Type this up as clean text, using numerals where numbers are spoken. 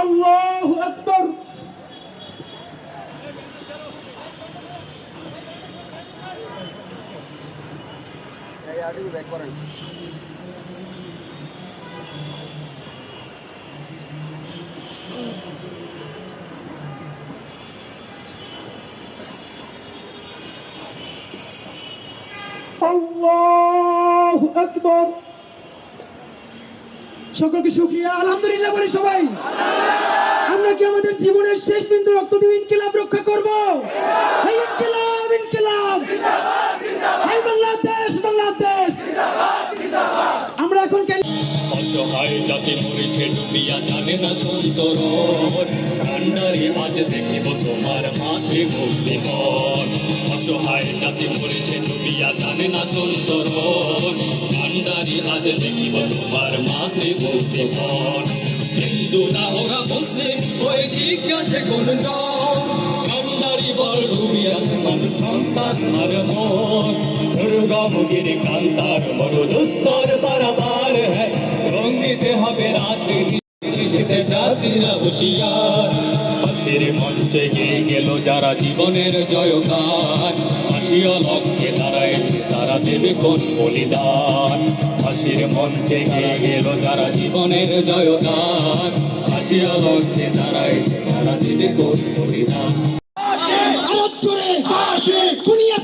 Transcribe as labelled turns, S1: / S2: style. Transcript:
S1: আল্লাহু আকবার। আল্লাহু আকবার। সকলকে শুকরিয়া, আলহামদুলিল্লাহ বলি সবাই। আমরা কি আমাদের জীবনের শেষ বিন্দু রক্ত দিয়ে ইনকিলাব রক্ষা করব? এই ইনকিলাব, ইনকিলাব, এই বাংলাদেশ, বাংলাদেশ। আমরা এখন
S2: অসহায় জাতি মরেছে ডুবিয়া, জানে না সন্তরণ কান্ডারি আজ দেখিব তোমার মাঠে ভক্তি মন। অসহায় জাতি মরেছে ডুবিয়া, জানে না সন্তরণ কান্ডারি আজ দেখিব তোমার মাঠে ভক্তি মন। হিন্দু না ওরা মুসলিম হয়ে জিজ্ঞাসে কোন কান্ডারি বল ডুবিয়া মানুষ সন্তান মার মন। দুর্গমগির কান্তার বড় দুস্তর বারাবার হ্যাঁ, রঙ্গিতে হবে রাত্রি যাত্রীরা হুশিয়ার। হাসির মঞ্চে গিয়ে গেল যারা জীবনের জয়গান, হাসিও লক্ষ্যে দাঁড়াইছে তারা দেবে কোন বলিদান। হাসির মঞ্চে গিয়ে গেল যারা জীবনের জয়গান, হাসিও লক্ষ্যে দাঁড়াইছে তারা দেবে কোন বলিদান।
S1: আরো জোরে দুনিয়া